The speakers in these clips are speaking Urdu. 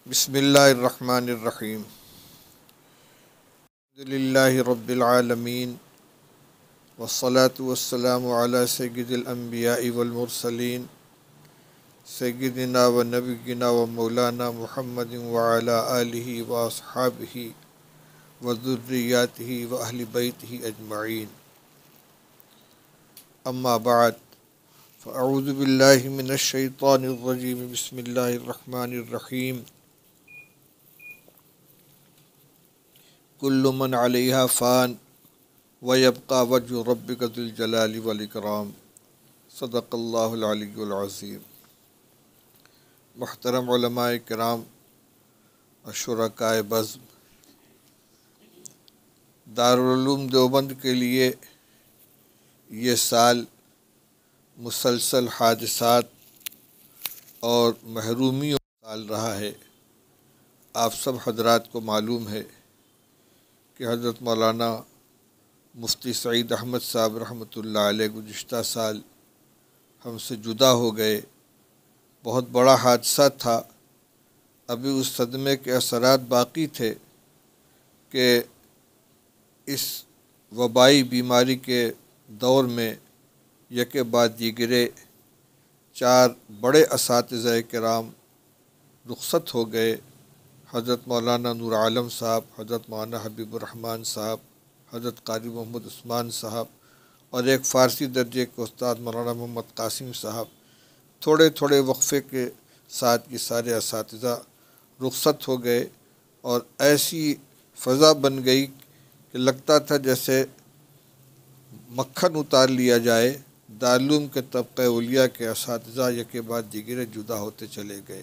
بسم اللہ الرحمن الرحیم الحمد للہ رب العالمین والصلاة والسلام علی سید الانبیاء والمرسلین سیدنا و نبینا و مولانا محمد وعلی آلہ و اصحابہ و ذریاتہ و اہل بیتہ اجمعین، اما بعد فاعوذ باللہ من الشیطان الرجیم، بسم اللہ الرحمن الرحیم۔ کل من علیہا فان ویبقى وجہ ربک ذو الجلال والاکرام، صدق اللہ العلی العظیم۔ محترم علماء کرام اور شرکائے بزم، دارالعلوم دیوبند کے لیے یہ سال مسلسل حادثات اور محرومیوں کا سال رہا ہے۔ آپ سب حضرات کو معلوم ہے کہ حضرت مولانا مفتی سعید احمد صاحب رحمۃ اللہ علیہ گزشتہ سال ہم سے جدا ہو گئے۔ بہت بڑا حادثہ تھا، ابھی اس صدمے کے اثرات باقی تھے کہ اس وبائی بیماری کے دور میں یکے بعد دیگرے 4 بڑے اساتذہ کرام رخصت ہو گئے۔ حضرت مولانا نور عالم صاحب، حضرت مولانا حبیب الرحمن صاحب، حضرت قاری محمد عثمان صاحب اور ایک فارسی درجے کے استاد مولانا محمد قاسم صاحب۔ تھوڑے تھوڑے وقفے کے ساتھ یہ سارے اساتذہ رخصت ہو گئے اور ایسی فضا بن گئی کہ لگتا تھا جیسے مکھن اتار لیا جائے۔ دارالعلوم کے طبقہ اولیاء کے اساتذہ یکے بعد دیگرے جدا ہوتے چلے گئے۔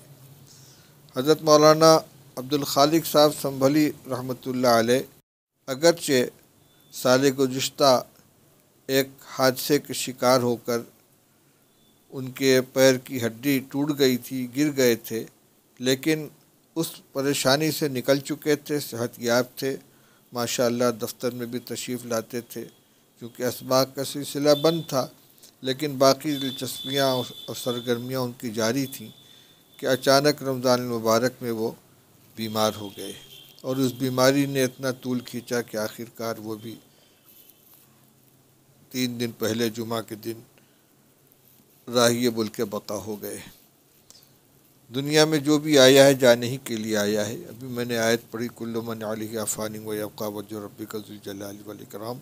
حضرت مولانا عبد الخالق صاحب سنبھلی رحمۃ اللہ علیہ اگرچہ سال گزشتہ ایک حادثے کے شکار ہو کر ان کے پیر کی ہڈی ٹوٹ گئی تھی، گر گئے تھے، لیکن اس پریشانی سے نکل چکے تھے، صحت یاب تھے، ماشاءاللہ دفتر میں بھی تشریف لاتے تھے کیونکہ اسباق کا سلسلہ بند تھا، لیکن باقی دلچسپیاں اور سرگرمیاں ان کی جاری تھیں کہ اچانک رمضان المبارک میں وہ بیمار ہو گئے اور اس بیماری نے اتنا طول کھینچا کہ آخرکار وہ بھی 3 دن پہلے جمعہ کے دن راہی ملک بقا ہو گئے۔ دنیا میں جو بھی آیا ہے جانے ہی کے لیے آیا ہے۔ ابھی میں نے آیت پڑھی، کل من علیہا فان ویبقى وجہ ربک ذو الجلال والاکرام۔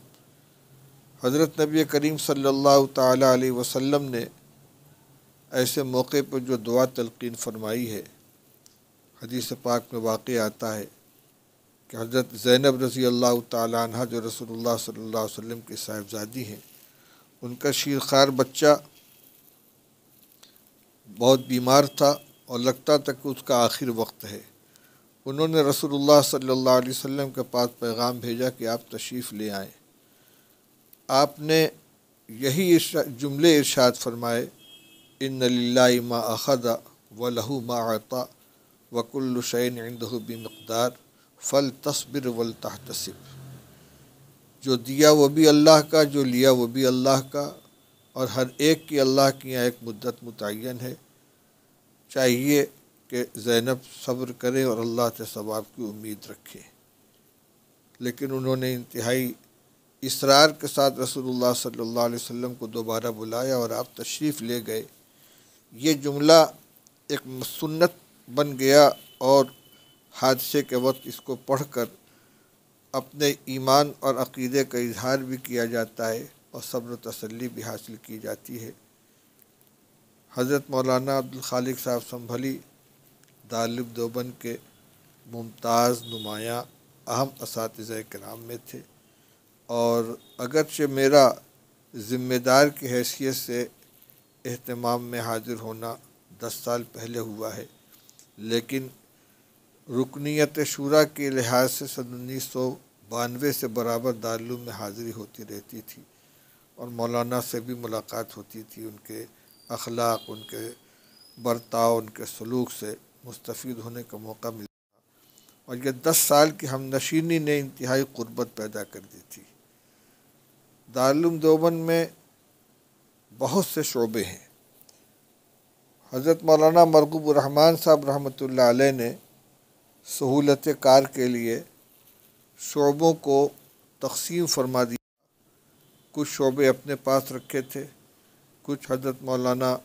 حضرت نبی کریم صلی اللہ تعالیٰ علیہ وسلم نے ایسے موقع پر جو دعا تلقین فرمائی ہے، حدیث پاک میں واقع آتا ہے کہ حضرت زینب رضی اللہ تعالیٰ عنہ جو رسول اللہ صلی اللہ علیہ وسلم کی صاحبزادی ہیں، ان کا شیرخوار بچہ بہت بیمار تھا اور لگتا تھا کہ اس کا آخر وقت ہے۔ انہوں نے رسول اللہ صلی اللہ علیہ وسلم کے پاس پیغام بھیجا کہ آپ تشریف لے آئیں۔ آپ نے یہی جملے ارشاد فرمائے، ان للہ ما اخذ ولہ ما اعطى وکل شیء عنده بمقدار فلتصبر ولتحتسب۔ جو دیا وہ بھی اللہ کا، جو لیا وہ بھی اللہ کا، اور ہر ایک کی اللہ کی یہاں ایک مدت متعین ہے۔ چاہیے کہ زینب صبر کرے اور اللہ سے ثواب کی امید رکھے، لیکن انہوں نے انتہائی اصرار کے ساتھ رسول اللہ صلی اللہ علیہ وسلم کو دوبارہ بلایا اور آپ تشریف لے گئے۔ یہ جملہ ایک سنت بن گیا اور حادثے کے وقت اس کو پڑھ کر اپنے ایمان اور عقیدے کا اظہار بھی کیا جاتا ہے اور صبر و تسلی بھی حاصل کی جاتی ہے۔ حضرت مولانا عبد الخالق صاحب سنبھلی دارالعلوم دیوبند کے ممتاز، نمایاں، اہم اساتذہ کرام میں تھے، اور اگرچہ میرا ذمہ دار کی حیثیت سے اہتمام میں حاضر ہونا 10 سال پہلے ہوا ہے، لیکن رکنیت شورا کے لحاظ سے 1992 سے برابر دارالعلوم میں حاضری ہوتی رہتی تھی اور مولانا سے بھی ملاقات ہوتی تھی۔ ان کے اخلاق، ان کے برتاؤ، ان کے سلوک سے مستفید ہونے کا موقع ملتا، اور یہ 10 سال کی ہم نشینی نے انتہائی قربت پیدا کر دی تھی۔ دارالعلوم دیوبند میں بہت سے شعبے ہیں۔ حضرت مولانا مرغوب الرحمن صاحب رحمۃ اللہ علیہ نے سہولت کار کے لیے شعبوں کو تقسیم فرما دیا۔ کچھ شعبے اپنے پاس رکھے تھے، کچھ حضرت مولانا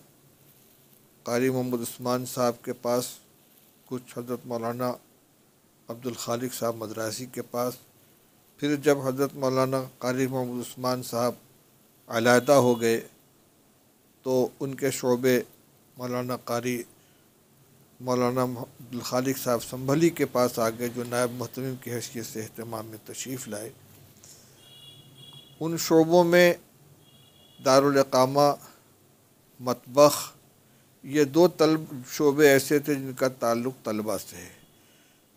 قاری محمد عثمان صاحب کے پاس، کچھ حضرت مولانا عبد الخالق صاحب مدراسی کے پاس۔ پھر جب حضرت مولانا قاری محمد عثمان صاحب علیحدہ ہو گئے تو ان کے شعبے مولانا قاری مولانا عبد الخالق صاحب سنبھلی کے پاس آ گئے، جو نائب محتمم کی حیثیت سے اہتمام میں تشریف لائے۔ ان شعبوں میں دارالاقامہ، مطبخ، یہ دو شعبے ایسے تھے جن کا تعلق طلباء سے ہے۔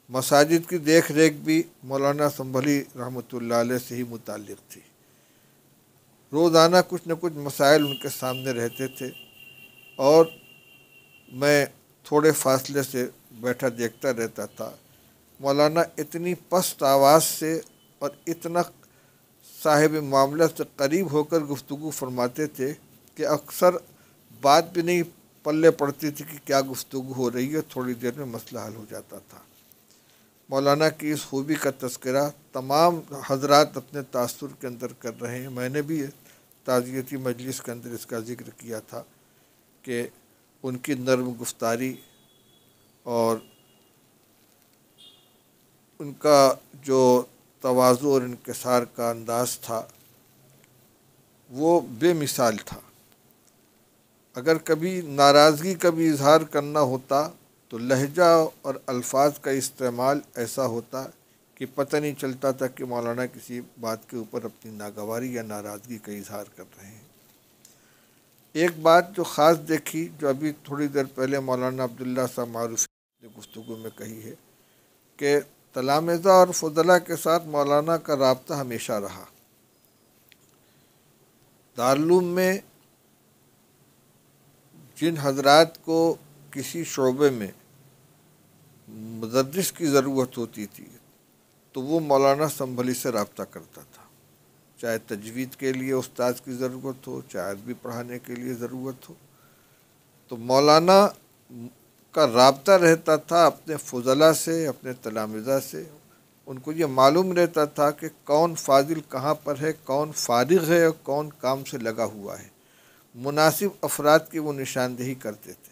مساجد کی دیکھ ریکھ بھی مولانا سنبھلی رحمۃ اللہ علیہ سے ہی متعلق تھی۔ روزانہ کچھ نہ کچھ مسائل ان کے سامنے رہتے تھے اور میں تھوڑے فاصلے سے بیٹھا دیکھتا رہتا تھا۔ مولانا اتنی پست آواز سے اور اتنا صاحب معاملہ سے قریب ہو کر گفتگو فرماتے تھے کہ اکثر بات بھی نہیں پلے پڑتی تھی کہ کیا گفتگو ہو رہی ہے، تھوڑی دیر میں مسئلہ حل ہو جاتا تھا۔ مولانا کی اس خوبی کا تذکرہ تمام حضرات اپنے تاثر کے اندر کر رہے ہیں۔ میں نے بھی تعزیتی مجلس کے اندر اس کا ذکر کیا تھا کہ ان کی نرم گفتاری اور ان کا جو تواضع اور انکسار کا انداز تھا وہ بے مثال تھا۔ اگر کبھی ناراضگی کا بھی اظہار کرنا ہوتا تو لہجہ اور الفاظ کا استعمال ایسا ہوتا کہ پتہ نہیں چلتا تھا کہ مولانا کسی بات کے اوپر اپنی ناگواری یا ناراضگی کا اظہار کر رہے ہیں۔ ایک بات جو خاص دیکھی، جو ابھی تھوڑی دیر پہلے مولانا عبداللہ صاحب معروفی نے گفتگو میں کہی ہے کہ تلامذہ اور فضلاء کے ساتھ مولانا کا رابطہ ہمیشہ رہا۔ دارالعلوم میں جن حضرات کو کسی شعبے میں مدرس کی ضرورت ہوتی تھی تو وہ مولانا سنبھلی سے رابطہ کرتا تھا، چاہے تجوید کے لیے استاذ کی ضرورت ہو، چاہے عربی پڑھانے کے لیے ضرورت ہو، تو مولانا کا رابطہ رہتا تھا اپنے فضلاء سے، اپنے تلامذہ سے۔ ان کو یہ معلوم رہتا تھا کہ کون فاضل کہاں پر ہے، کون فارغ ہے اور کون کام سے لگا ہوا ہے۔ مناسب افراد کی وہ نشاندہی کرتے تھے۔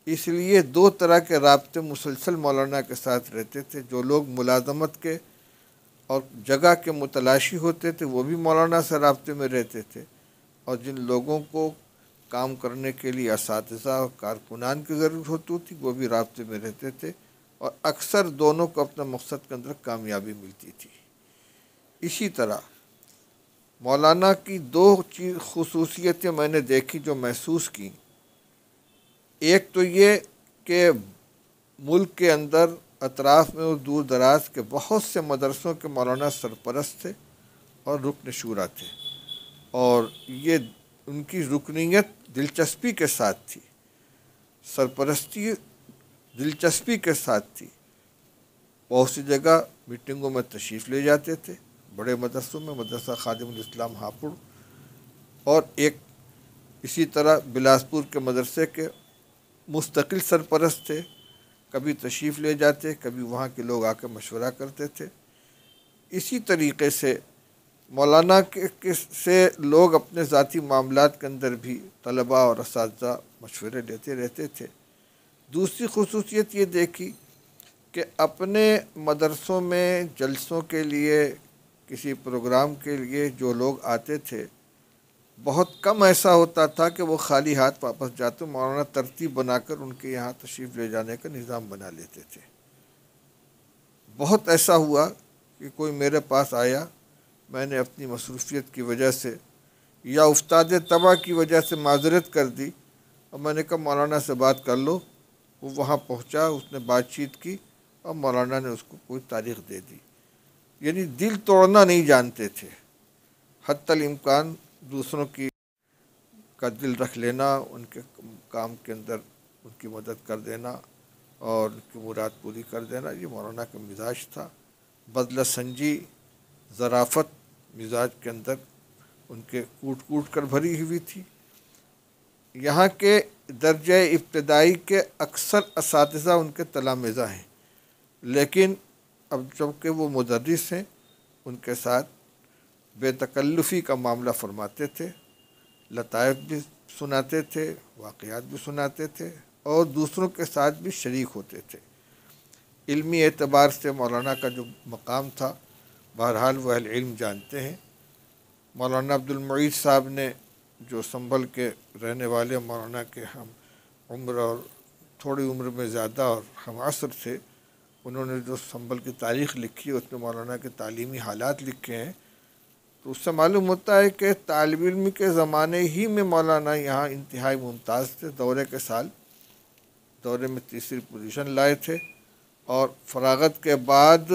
اس لیے دو طرح کے رابطے مسلسل مولانا کے ساتھ رہتے تھے۔ جو لوگ ملازمت کے اور جگہ کے متلاشی ہوتے تھے وہ بھی مولانا سے رابطے میں رہتے تھے، اور جن لوگوں کو کام کرنے کے لیے اساتذہ اور کارکنان کی ضرورت ہوتی تھی وہ بھی رابطے میں رہتے تھے، اور اکثر دونوں کو اپنے مقصد کے اندر کامیابی ملتی تھی۔ اسی طرح مولانا کی دو خصوصیتیں میں نے دیکھی جو محسوس کی۔ ایک تو یہ کہ ملک کے اندر اطراف میں اور دور دراز کے بہت سے مدرسوں کے مولانا سرپرست تھے اور رکن شورا تھے، اور یہ ان کی رکنیت دلچسپی کے ساتھ تھی، سرپرستی دلچسپی کے ساتھ تھی۔ بہت سی جگہ میٹنگوں میں تشریف لے جاتے تھے، بڑے مدرسوں میں، مدرسہ خادم الاسلام ہاپوڑ، اور ایک اسی طرح بلاسپور کے مدرسے کے مستقل سرپرست تھے، کبھی تشریف لے جاتے، کبھی وہاں کے لوگ آ کے مشورہ کرتے تھے۔ اسی طریقے سے مولانا سے لوگ اپنے ذاتی معاملات کے اندر بھی طلباء اور اساتذہ مشورے لیتے رہتے تھے۔ دوسری خصوصیت یہ دیکھی کہ اپنے مدرسوں میں جلسوں کے لیے، کسی پروگرام کے لیے جو لوگ آتے تھے بہت کم ایسا ہوتا تھا کہ وہ خالی ہاتھ واپس جاتے۔ مولانا ترتیب بنا کر ان کے یہاں تشریف لے جانے کا نظام بنا لیتے تھے۔ بہت ایسا ہوا کہ کوئی میرے پاس آیا، میں نے اپنی مصروفیت کی وجہ سے یا افتاد طبع کی وجہ سے معذرت کر دی، اور میں نے کہا مولانا سے بات کر لو۔ وہ وہاں پہنچا، اس نے بات چیت کی اور مولانا نے اس کو کوئی تاریخ دے دی۔ یعنی دل توڑنا نہیں جانتے تھے، حتی الامکان دوسروں کا دل رکھ لینا، ان کے کام کے اندر ان کی مدد کر دینا اور ان کی مراد پوری کر دینا، یہ مولانا کا مزاج تھا۔ بذلہ سنجی، ظرافت مزاج کے اندر ان کے کوٹ کوٹ کر بھری ہوئی تھی۔ یہاں کے درجہ ابتدائی کے اکثر اساتذہ ان کے تلامذہ ہیں۔ لیکن اب چونکہ وہ مدرس ہیں، ان کے ساتھ بے تکلفی کا معاملہ فرماتے تھے، لطائف بھی سناتے تھے، واقعات بھی سناتے تھے، اور دوسروں کے ساتھ بھی شریک ہوتے تھے۔ علمی اعتبار سے مولانا کا جو مقام تھا، بہرحال وہ اہل علم جانتے ہیں۔ مولانا عبد المعید صاحب نے، جو سنبھل کے رہنے والے مولانا کے ہم عمر اور تھوڑی عمر میں زیادہ اور ہم عصر تھے، انہوں نے جو سنبھل کی تاریخ لکھی ہے اس میں مولانا کے تعلیمی حالات لکھے ہیں، تو اس سے معلوم ہوتا ہے کہ طالب علم کے زمانے ہی میں مولانا یہاں انتہائی ممتاز تھے۔ دورے کے سال دورے میں تیسری پوزیشن لائے تھے، اور فراغت کے بعد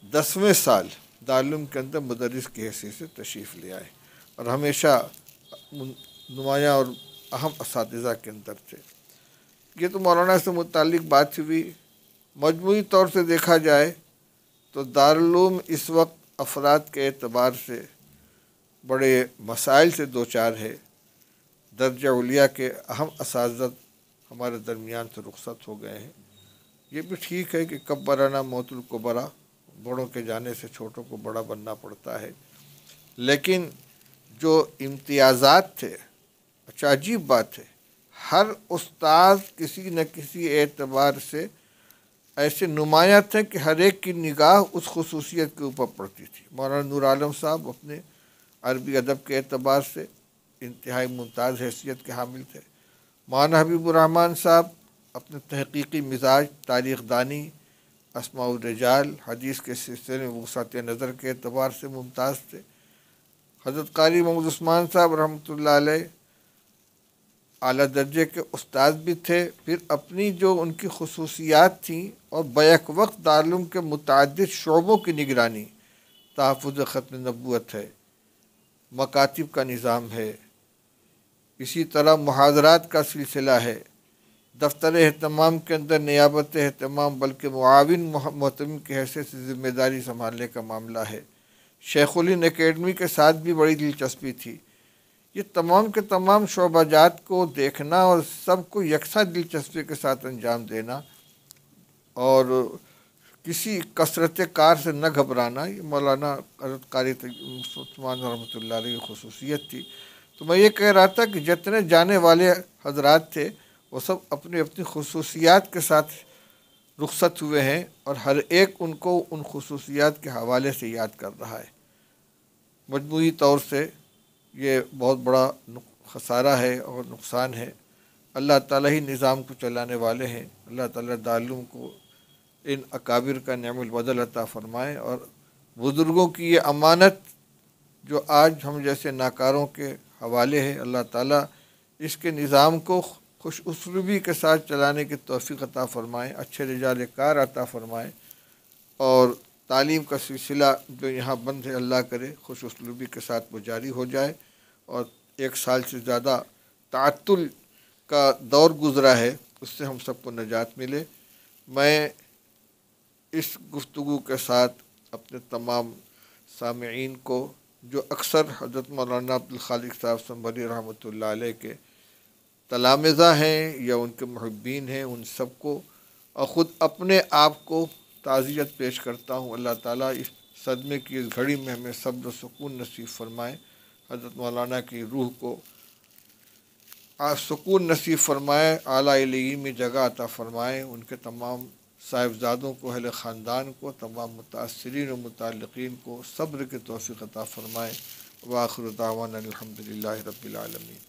10ویں سال دارالعلوم کے اندر مدرس کی حیثیت سے تشریف لے آئے، اور ہمیشہ نمایاں اور اہم اساتذہ کے اندر تھے۔ یہ تو مولانا سے متعلق بات ہوئی۔ مجموعی طور سے دیکھا جائے تو دارالعلوم اس وقت افراد کے اعتبار سے بڑے مسائل سے دوچار ہے۔ درجہ علیہ کے اہم اساتذہ ہمارے درمیان سے رخصت ہو گئے ہیں۔ یہ بھی ٹھیک ہے کہ کبرنا موت الکبرا، بڑوں کے جانے سے چھوٹوں کو بڑا بننا پڑتا ہے، لیکن جو امتیازات تھے، اچھا عجیب بات ہے، ہر استاد کسی نہ کسی اعتبار سے ایسے نمایاں تھے کہ ہر ایک کی نگاہ اس خصوصیت کے اوپر پڑتی تھی۔ مولانا نور عالم صاحب اپنے عربی ادب کے اعتبار سے انتہائی ممتاز حیثیت کے حامل تھے۔ مولانا حبیب الرحمن صاحب اپنے تحقیقی مزاج، تاریخ دانی، اسماء الرجال، حدیث کے سلسلے میں وسعت نظر کے اعتبار سے ممتاز تھے۔ حضرت قاری محمد عثمان صاحب رحمۃ اللہ علیہ اعلیٰ درجے کے استاد بھی تھے، پھر اپنی جو ان کی خصوصیات تھیں اور بیک وقت دارالعلوم کے متعدد شعبوں کی نگرانی، تحفظ ختم نبوت ہے، مکاتب کا نظام ہے، اسی طرح محاضرات کا سلسلہ ہے، دفتر اہتمام کے اندر نیابت اہتمام بلکہ معاون محتمم کی حیثیت سے ذمہ داری سنبھالنے کا معاملہ ہے، شیخ الہند اکیڈمی کے ساتھ بھی بڑی دلچسپی تھی۔ یہ تمام کے تمام شعبہ جات کو دیکھنا اور سب کو یکساں دلچسپی کے ساتھ انجام دینا اور کسی کثرت کار سے نہ گھبرانا، یہ مولانا حضرت قاری عثمان رحمۃ اللہ علیہ کی خصوصیت تھی۔ تو میں یہ کہہ رہا تھا کہ جتنے جانے والے حضرات تھے وہ سب اپنی اپنی خصوصیات کے ساتھ رخصت ہوئے ہیں، اور ہر ایک ان کو ان خصوصیات کے حوالے سے یاد کر رہا ہے۔ مجموعی طور سے یہ بہت بڑا خسارہ ہے اور نقصان ہے۔ اللہ تعالیٰ ہی نظام کو چلانے والے ہیں۔ اللہ تعالیٰ دارالعلوم کو ان اکابر کا نعم البدل عطا فرمائے، اور بزرگوں کی یہ امانت جو آج ہم جیسے ناکاروں کے حوالے ہے، اللہ تعالیٰ اس کے نظام کو خوش اسلوبی کے ساتھ چلانے کی توفیق عطا فرمائے، اچھے رجال کار عطا فرمائے، اور تعلیم کا سلسلہ جو یہاں بند ہے اللہ کرے خوش اسلوبی کے ساتھ وہ جاری ہو جائے، اور 1 سال سے زیادہ تعطل کا دور گزرا ہے اس سے ہم سب کو نجات ملے۔ میں اس گفتگو کے ساتھ اپنے تمام سامعین کو، جو اکثر حضرت مولانا عبدالخالق صاحب سنبھلی رحمۃ اللہ علیہ کے تلامذہ ہیں یا ان کے محبین ہیں، ان سب کو اور خود اپنے آپ کو تعزیت پیش کرتا ہوں۔ اللہ تعالیٰ اس صدمے کی اس گھڑی میں ہمیں صبر و سکون نصیب فرمائے، حضرت مولانا کی روح کو سکون نصیب فرمائے، اعلیٰ علیم میں جگہ عطا فرمائے، ان کے تمام صاحبزادوں کو، اہل خاندان کو، تمام متاثرین و متعلقین کو صبر کی توفیق عطا فرمائے۔ وآخر دعوانا الحمدللہ رب العالمین۔